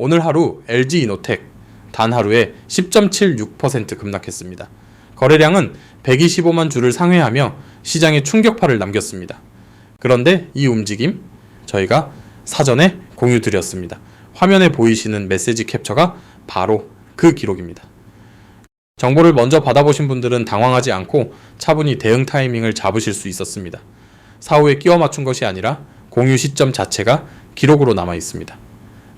오늘 하루 LG이노텍 단 하루에 10.76% 급락했습니다. 거래량은 125만 주를 상회하며 시장에 충격파를 남겼습니다. 그런데 이 움직임 저희가 사전에 공유드렸습니다. 화면에 보이시는 메시지 캡처가 바로 그 기록입니다. 정보를 먼저 받아보신 분들은 당황하지 않고 차분히 대응 타이밍을 잡으실 수 있었습니다. 사후에 끼워 맞춘 것이 아니라 공유 시점 자체가 기록으로 남아 있습니다.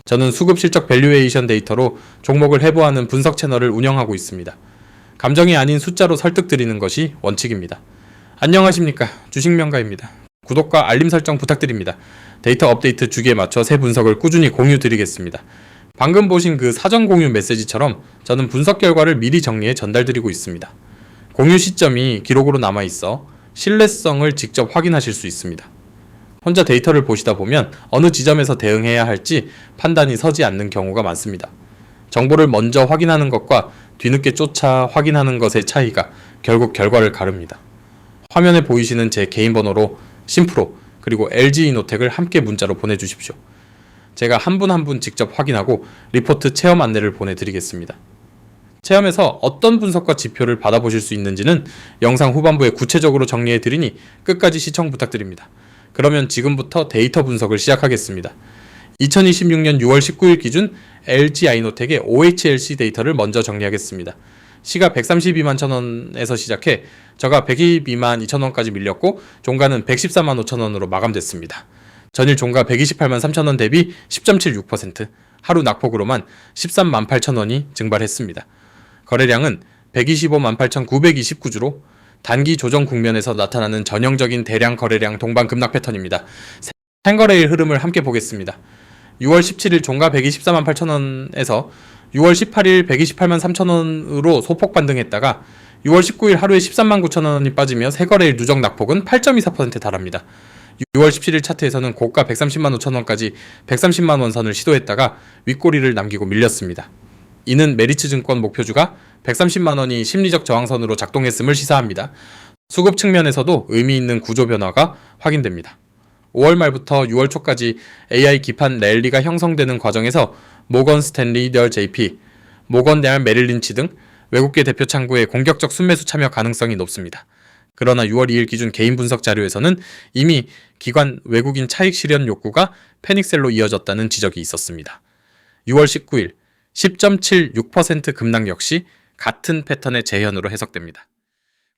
저는 수급 실적 밸류에이션 데이터로 종목을 해부하는 분석 채널을 운영하고 있습니다. 감정이 아닌 숫자로 설득드리는 것이 원칙입니다. 안녕하십니까, 주식명가입니다. 구독과 알림 설정 부탁드립니다. 데이터 업데이트 주기에 맞춰 새 분석을 꾸준히 공유 드리겠습니다. 방금 보신 그 사전 공유 메시지처럼 저는 분석 결과를 미리 정리해 전달드리고 있습니다. 공유 시점이 기록으로 남아 있어 신뢰성을 직접 확인하실 수 있습니다. 혼자 데이터를 보시다 보면 어느 지점에서 대응해야 할지 판단이 서지 않는 경우가 많습니다. 정보를 먼저 확인하는 것과 뒤늦게 쫓아 확인하는 것의 차이가 결국 결과를 가릅니다. 화면에 보이시는 제 개인 번호로 심프로 그리고 LG이노텍을 함께 문자로 보내주십시오. 제가 한 분 한 분 직접 확인하고 리포트 체험 안내를 보내드리겠습니다. 체험에서 어떤 분석과 지표를 받아보실 수 있는지는 영상 후반부에 구체적으로 정리해드리니 끝까지 시청 부탁드립니다. 그러면 지금부터 데이터 분석을 시작하겠습니다. 2026년 6월 19일 기준 LG이노텍의 OHLC 데이터를 먼저 정리하겠습니다. 시가 132만 1천원에서 시작해 저가 102만 2천원까지 밀렸고 종가는 114만 5천원으로 마감됐습니다. 전일 종가 128만 3천원 대비 10.76%, 하루 낙폭으로만 13만 8천원이 증발했습니다. 거래량은 125만 8,929주로 단기 조정 국면에서 나타나는 전형적인 대량 거래량 동반 급락 패턴입니다. 생거래일 흐름을 함께 보겠습니다. 6월 17일 종가 124만 8천원에서 6월 18일 128만 3천원으로 소폭 반등했다가 6월 19일 하루에 13만 9천원이 빠지며 새거래일 누적 낙폭은 8.24%에 달합니다. 6월 17일 차트에서는 고가 130만 5천원까지 130만 원 선을 시도했다가 윗꼬리를 남기고 밀렸습니다. 이는 메리츠증권 목표주가 130만 원이 심리적 저항선으로 작동했음을 시사합니다. 수급 측면에서도 의미 있는 구조 변화가 확인됩니다. 5월 말부터 6월 초까지 AI 기판 랠리가 형성되는 과정에서 모건 스탠리 덜 JP, 모건 대알 메릴린치 등 외국계 대표 창구의 공격적 순매수 참여 가능성이 높습니다. 그러나 6월 2일 기준 개인 분석 자료에서는 이미 기관 외국인 차익 실현 욕구가 패닉셀로 이어졌다는 지적이 있었습니다. 6월 19일 10.76% 급락 역시 같은 패턴의 재현으로 해석됩니다.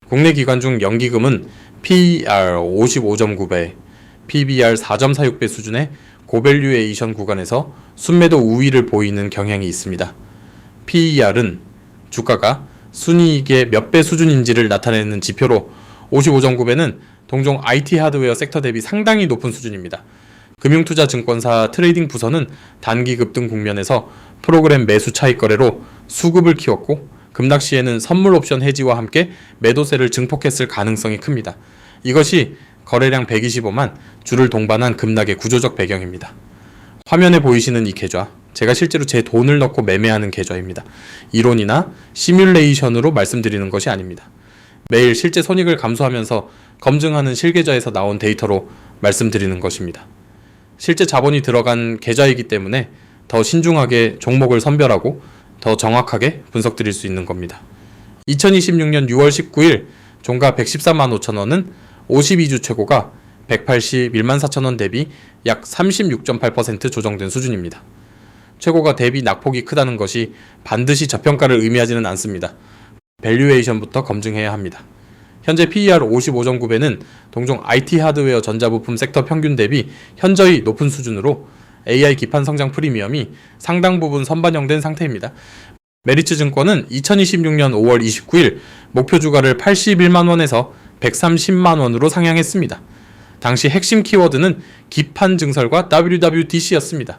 국내 기관 중 연기금은 PER 55.9배, PBR 4.46배 수준의 고밸류에이션 구간에서 순매도 우위를 보이는 경향이 있습니다. PER은 주가가 순이익의 몇 배 수준인지를 나타내는 지표로 55.9배는 동종 IT 하드웨어 섹터 대비 상당히 높은 수준입니다. 금융투자증권사 트레이딩 부서는 단기 급등 국면에서 프로그램 매수 차익 거래로 수급을 키웠고 급락 시에는 선물 옵션 해지와 함께 매도세를 증폭했을 가능성이 큽니다. 이것이 거래량 125만 주를 동반한 급락의 구조적 배경입니다. 화면에 보이시는 이 계좌, 제가 실제로 제 돈을 넣고 매매하는 계좌입니다. 이론이나 시뮬레이션으로 말씀드리는 것이 아닙니다. 매일 실제 손익을 감수하면서 검증하는 실계좌에서 나온 데이터로 말씀드리는 것입니다. 실제 자본이 들어간 계좌이기 때문에 더 신중하게 종목을 선별하고 더 정확하게 분석드릴 수 있는 겁니다. 2026년 6월 19일 종가 114만 5천원은 52주 최고가 181만 4천원 대비 약 36.8% 조정된 수준입니다. 최고가 대비 낙폭이 크다는 것이 반드시 저평가를 의미하지는 않습니다. 밸류에이션부터 검증해야 합니다. 현재 PER 55.9배는 동종 IT 하드웨어 전자부품 섹터 평균 대비 현저히 높은 수준으로 AI 기판 성장 프리미엄이 상당 부분 선반영된 상태입니다. 메리츠증권은 2026년 5월 29일 목표 주가를 81만원에서 130만원으로 상향했습니다. 당시 핵심 키워드는 기판 증설과 WWDC였습니다.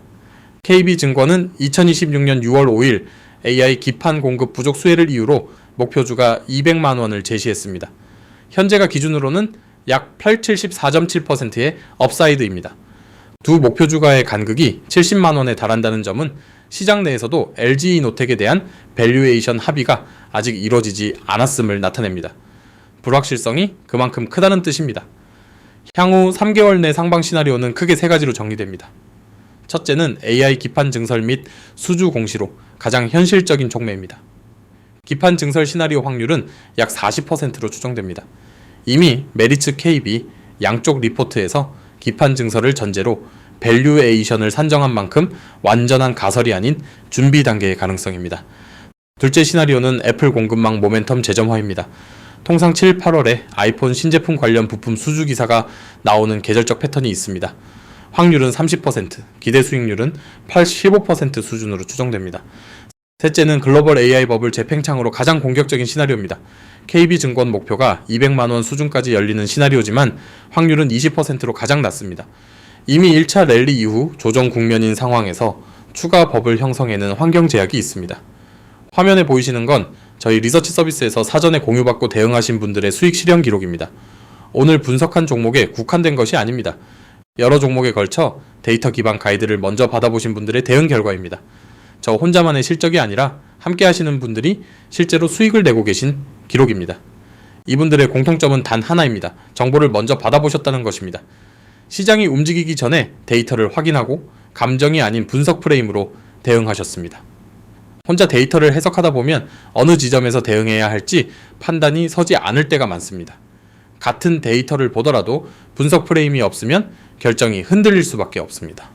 KB증권은 2026년 6월 5일 AI 기판 공급 부족 수혜를 이유로 목표주가 200만원을 제시했습니다. 현재가 기준으로는 약 874.7%의 업사이드입니다. 두 목표주가의 간극이 70만원에 달한다는 점은 시장 내에서도 LG이노텍에 대한 밸류에이션 합의가 아직 이루어지지 않았음을 나타냅니다. 불확실성이 그만큼 크다는 뜻입니다. 향후 3개월 내 상방 시나리오는 크게 세 가지로 정리됩니다. 첫째는 AI 기판 증설 및 수주 공시로 가장 현실적인 촉매입니다. 기판 증설 시나리오 확률은 약 40%로 추정됩니다. 이미 메리츠 KB 양쪽 리포트에서 기판 증설을 전제로 밸류에이션을 산정한 만큼 완전한 가설이 아닌 준비 단계의 가능성입니다. 둘째 시나리오는 애플 공급망 모멘텀 재점화입니다. 통상 7, 8월에 아이폰 신제품 관련 부품 수주 기사가 나오는 계절적 패턴이 있습니다. 확률은 30%, 기대 수익률은 85% 수준으로 추정됩니다. 셋째는 글로벌 AI 버블 재팽창으로 가장 공격적인 시나리오입니다. KB증권 목표가 200만원 수준까지 열리는 시나리오지만 확률은 20%로 가장 낮습니다. 이미 1차 랠리 이후 조정 국면인 상황에서 추가 버블 형성에는 환경 제약이 있습니다. 화면에 보이시는 건 저희 리서치 서비스에서 사전에 공유받고 대응하신 분들의 수익 실현 기록입니다. 오늘 분석한 종목에 국한된 것이 아닙니다. 여러 종목에 걸쳐 데이터 기반 가이드를 먼저 받아보신 분들의 대응 결과입니다. 저 혼자만의 실적이 아니라 함께 하시는 분들이 실제로 수익을 내고 계신 기록입니다. 이분들의 공통점은 단 하나입니다. 정보를 먼저 받아보셨다는 것입니다. 시장이 움직이기 전에 데이터를 확인하고 감정이 아닌 분석 프레임으로 대응하셨습니다. 혼자 데이터를 해석하다 보면 어느 지점에서 대응해야 할지 판단이 서지 않을 때가 많습니다. 같은 데이터를 보더라도 분석 프레임이 없으면 결정이 흔들릴 수밖에 없습니다.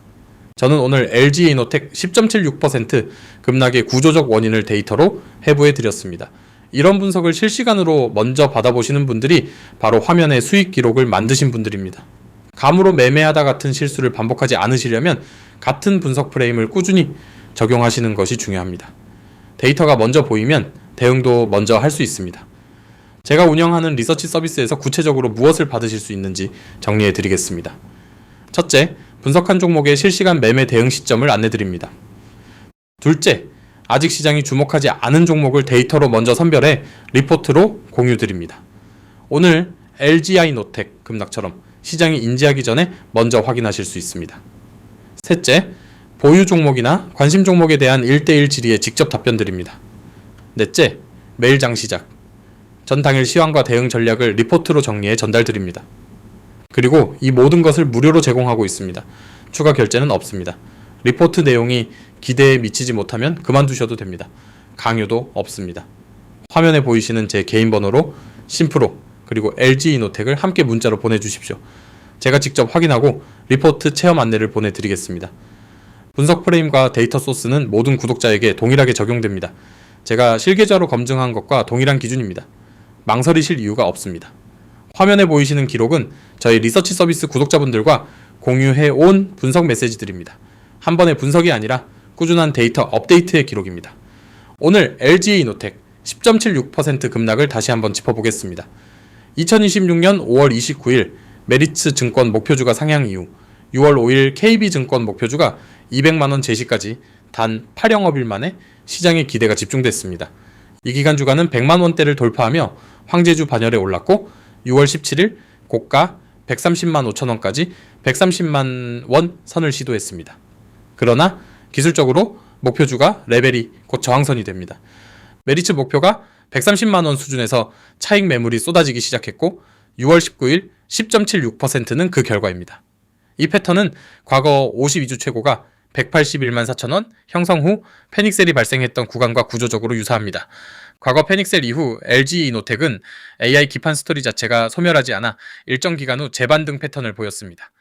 저는 오늘 LG이노텍 10.76% 급락의 구조적 원인을 데이터로 해부해 드렸습니다. 이런 분석을 실시간으로 먼저 받아보시는 분들이 바로 화면에 수익 기록을 만드신 분들입니다. 감으로 매매하다 같은 실수를 반복하지 않으시려면 같은 분석 프레임을 꾸준히 적용하시는 것이 중요합니다. 데이터가 먼저 보이면 대응도 먼저 할 수 있습니다. 제가 운영하는 리서치 서비스에서 구체적으로 무엇을 받으실 수 있는지 정리해 드리겠습니다. 첫째, 분석한 종목의 실시간 매매 대응 시점을 안내 드립니다. 둘째, 아직 시장이 주목하지 않은 종목을 데이터로 먼저 선별해 리포트로 공유 드립니다. 오늘 LG이노텍 급락처럼 시장이 인지하기 전에 먼저 확인하실 수 있습니다. 셋째, 보유 종목이나 관심 종목에 대한 1대1 질의에 직접 답변 드립니다. 넷째, 매일 장 시작. 전 당일 시황과 대응 전략을 리포트로 정리해 전달 드립니다. 그리고 이 모든 것을 무료로 제공하고 있습니다. 추가 결제는 없습니다. 리포트 내용이 기대에 미치지 못하면 그만두셔도 됩니다. 강요도 없습니다. 화면에 보이시는 제 개인 번호로 심프로 그리고 LG이노텍을 함께 문자로 보내주십시오. 제가 직접 확인하고 리포트 체험 안내를 보내드리겠습니다. 분석 프레임과 데이터 소스는 모든 구독자에게 동일하게 적용됩니다. 제가 실계좌로 검증한 것과 동일한 기준입니다. 망설이실 이유가 없습니다. 화면에 보이시는 기록은 저희 리서치 서비스 구독자분들과 공유해온 분석 메시지들입니다. 한 번의 분석이 아니라 꾸준한 데이터 업데이트의 기록입니다. 오늘 LG이노텍 10.76% 급락을 다시 한번 짚어보겠습니다. 2026년 5월 29일 메리츠 증권 목표주가 상향 이후 6월 5일 KB증권 목표주가 200만원 제시까지 단 8영업일 만에 시장의 기대가 집중됐습니다. 이 기간 주가는 100만원대를 돌파하며 황제주 반열에 올랐고 6월 17일 고가 130만 5천원까지 130만 원 선을 시도했습니다. 그러나 기술적으로 목표주가 레벨이 곧 저항선이 됩니다. 메리츠 목표가 130만원 수준에서 차익 매물이 쏟아지기 시작했고 6월 19일 10.76%는 그 결과입니다. 이 패턴은 과거 52주 최고가 181만 4천원 형성 후 패닉셀이 발생했던 구간과 구조적으로 유사합니다. 과거 패닉셀 이후 LG이노텍은 AI 기판 스토리 자체가 소멸하지 않아 일정 기간 후 재반등 패턴을 보였습니다.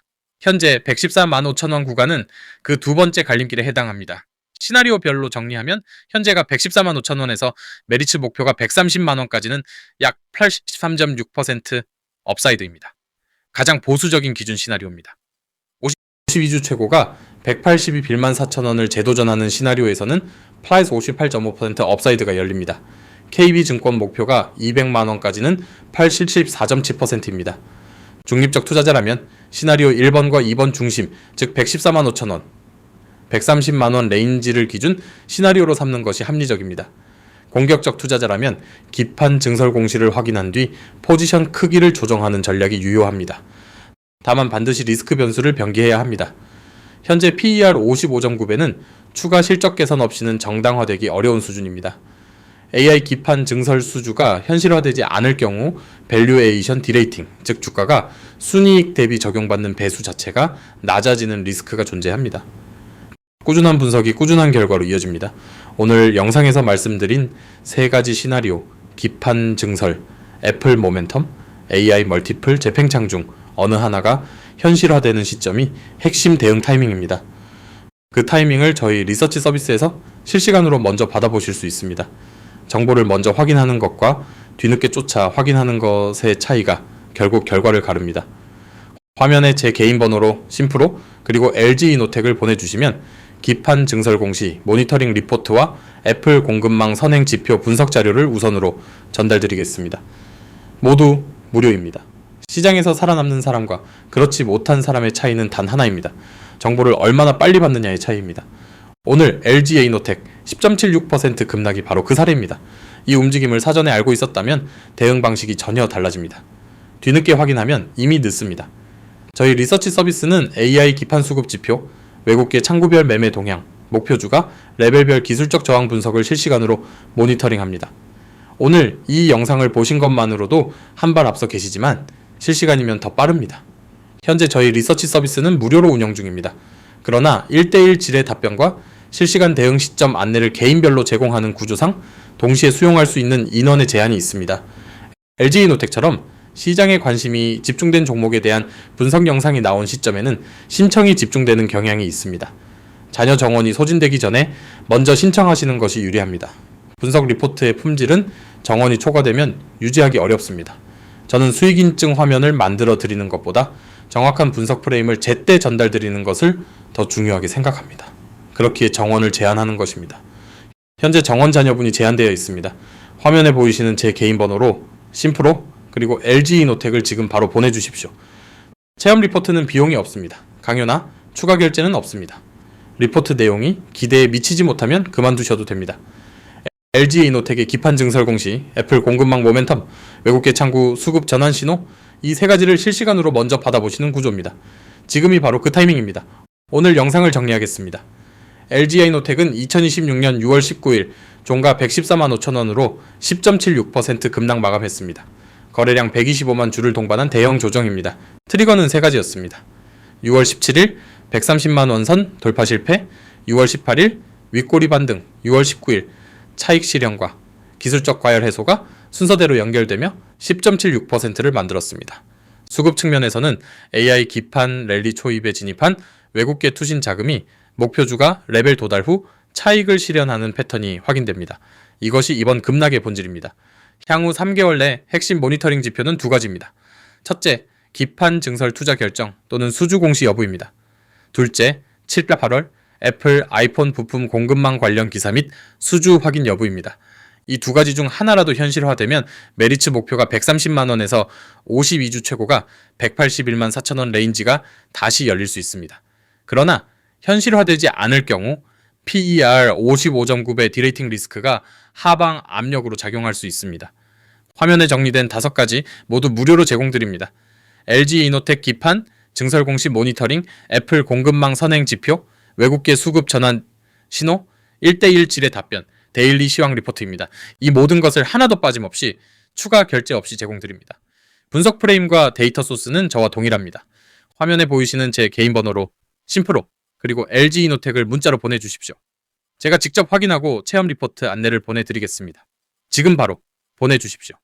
현재 114만 5천원 구간은 그 두 번째 갈림길에 해당합니다. 시나리오별로 정리하면 현재가 114만 5천원에서 메리츠 목표가 130만원까지는 약 83.6% 업사이드입니다. 가장 보수적인 기준 시나리오입니다. 52주 최고가 182만 4천원을 재도전하는 시나리오에서는 플러스 58.5% 업사이드가 열립니다. KB증권 목표가 200만원까지는 84.7%입니다. 중립적 투자자라면 시나리오 1번과 2번 중심, 즉 114만 5천원, 130만원 레인지를 기준 시나리오로 삼는 것이 합리적입니다. 공격적 투자자라면 기판 증설 공시를 확인한 뒤 포지션 크기를 조정하는 전략이 유효합니다. 다만 반드시 리스크 변수를 병기해야 합니다. 현재 PER 55.9배는 추가 실적 개선 없이는 정당화되기 어려운 수준입니다. AI 기판 증설 수주가 현실화되지 않을 경우 밸류에이션 디레이팅, 즉 주가가 순이익 대비 적용받는 배수 자체가 낮아지는 리스크가 존재합니다. 꾸준한 분석이 꾸준한 결과로 이어집니다. 오늘 영상에서 말씀드린 세 가지 시나리오, 기판 증설, 애플 모멘텀, AI 멀티플 재팽창 중 어느 하나가 현실화되는 시점이 핵심 대응 타이밍입니다. 그 타이밍을 저희 리서치 서비스에서 실시간으로 먼저 받아보실 수 있습니다. 정보를 먼저 확인하는 것과 뒤늦게 쫓아 확인하는 것의 차이가 결국 결과를 가릅니다. 화면에 제 개인 번호로 심프로 그리고 LG 이노텍을 보내주시면 기판 증설 공시 모니터링 리포트와 애플 공급망 선행 지표 분석 자료를 우선으로 전달드리겠습니다. 모두 무료입니다. 시장에서 살아남는 사람과 그렇지 못한 사람의 차이는 단 하나입니다. 정보를 얼마나 빨리 받느냐의 차이입니다. 오늘 LG 이노텍 10.76% 급락이 바로 그 사례입니다. 이 움직임을 사전에 알고 있었다면 대응 방식이 전혀 달라집니다. 뒤늦게 확인하면 이미 늦습니다. 저희 리서치 서비스는 AI 기판 수급 지표, 외국계 창구별 매매 동향, 목표주가, 레벨별 기술적 저항 분석을 실시간으로 모니터링합니다. 오늘 이 영상을 보신 것만으로도 한 발 앞서 계시지만 실시간이면 더 빠릅니다. 현재 저희 리서치 서비스는 무료로 운영 중입니다. 그러나 1대1 질의 답변과 실시간 대응 시점 안내를 개인별로 제공하는 구조상 동시에 수용할 수 있는 인원의 제한이 있습니다. LG 이노텍처럼 시장에 관심이 집중된 종목에 대한 분석 영상이 나온 시점에는 신청이 집중되는 경향이 있습니다. 자녀 정원이 소진되기 전에 먼저 신청하시는 것이 유리합니다. 분석 리포트의 품질은 정원이 초과되면 유지하기 어렵습니다. 저는 수익인증 화면을 만들어 드리는 것보다 정확한 분석 프레임을 제때 전달 드리는 것을 더 중요하게 생각합니다. 그렇기에 정원을 제한하는 것입니다. 현재 정원 자녀분이 제한되어 있습니다. 화면에 보이시는 제 개인 번호로 심프로 그리고 LG 이노텍을 지금 바로 보내주십시오. 체험 리포트는 비용이 없습니다. 강요나 추가 결제는 없습니다. 리포트 내용이 기대에 미치지 못하면 그만두셔도 됩니다. LG 이노텍의 기판 증설 공시, 애플 공급망 모멘텀, 외국계 창구 수급 전환 신호, 이 세 가지를 실시간으로 먼저 받아보시는 구조입니다. 지금이 바로 그 타이밍입니다. 오늘 영상을 정리하겠습니다. LG 이노텍은 2026년 6월 19일 종가 114만 5천 원으로 10.76% 급락 마감했습니다. 거래량 125만 주를 동반한 대형 조정입니다. 트리거는 세 가지였습니다. 6월 17일 130만 원 선 돌파 실패, 6월 18일 윗꼬리 반등, 6월 19일 차익 실현과 기술적 과열 해소가 순서대로 연결되며 10.76%를 만들었습니다. 수급 측면에서는 AI 기판 랠리 초입에 진입한 외국계 투신 자금이 목표주가 레벨 도달 후 차익을 실현하는 패턴이 확인됩니다. 이것이 이번 급락의 본질입니다. 향후 3개월 내 핵심 모니터링 지표는 두 가지입니다. 첫째, 기판 증설 투자 결정 또는 수주 공시 여부입니다. 둘째, 7, 8월 애플 아이폰 부품 공급망 관련 기사 및 수주 확인 여부입니다. 이 두 가지 중 하나라도 현실화되면 메리츠 목표가 130만 원에서 52주 최고가 181만 4천 원 레인지가 다시 열릴 수 있습니다. 그러나 현실화되지 않을 경우 PER 55.9배 디레이팅 리스크가 하방 압력으로 작용할 수 있습니다. 화면에 정리된 5가지 모두 무료로 제공드립니다. LG 이노텍 기판, 증설 공시 모니터링, 애플 공급망 선행 지표, 외국계 수급 전환 신호, 1대1 질의 답변, 데일리 시황 리포트입니다. 이 모든 것을 하나도 빠짐없이 추가 결제 없이 제공드립니다. 분석 프레임과 데이터 소스는 저와 동일합니다. 화면에 보이시는 제 개인 번호로 심프로 그리고 LG 이노텍을 문자로 보내주십시오. 제가 직접 확인하고 체험 리포트 안내를 보내드리겠습니다. 지금 바로 보내주십시오.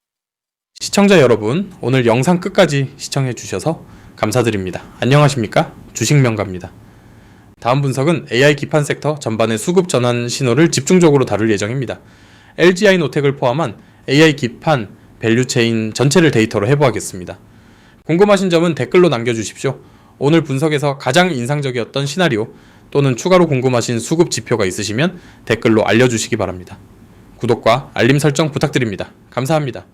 시청자 여러분, 오늘 영상 끝까지 시청해주셔서 감사드립니다. 안녕하십니까? 주식명가입니다. 다음 분석은 AI 기판 섹터 전반의 수급 전환 신호를 집중적으로 다룰 예정입니다. LG 이노텍을 포함한 AI 기판 밸류체인 전체를 데이터로 해보겠습니다. 궁금하신 점은 댓글로 남겨주십시오. 오늘 분석에서 가장 인상적이었던 시나리오 또는 추가로 궁금하신 수급 지표가 있으시면 댓글로 알려주시기 바랍니다. 구독과 알림 설정 부탁드립니다. 감사합니다.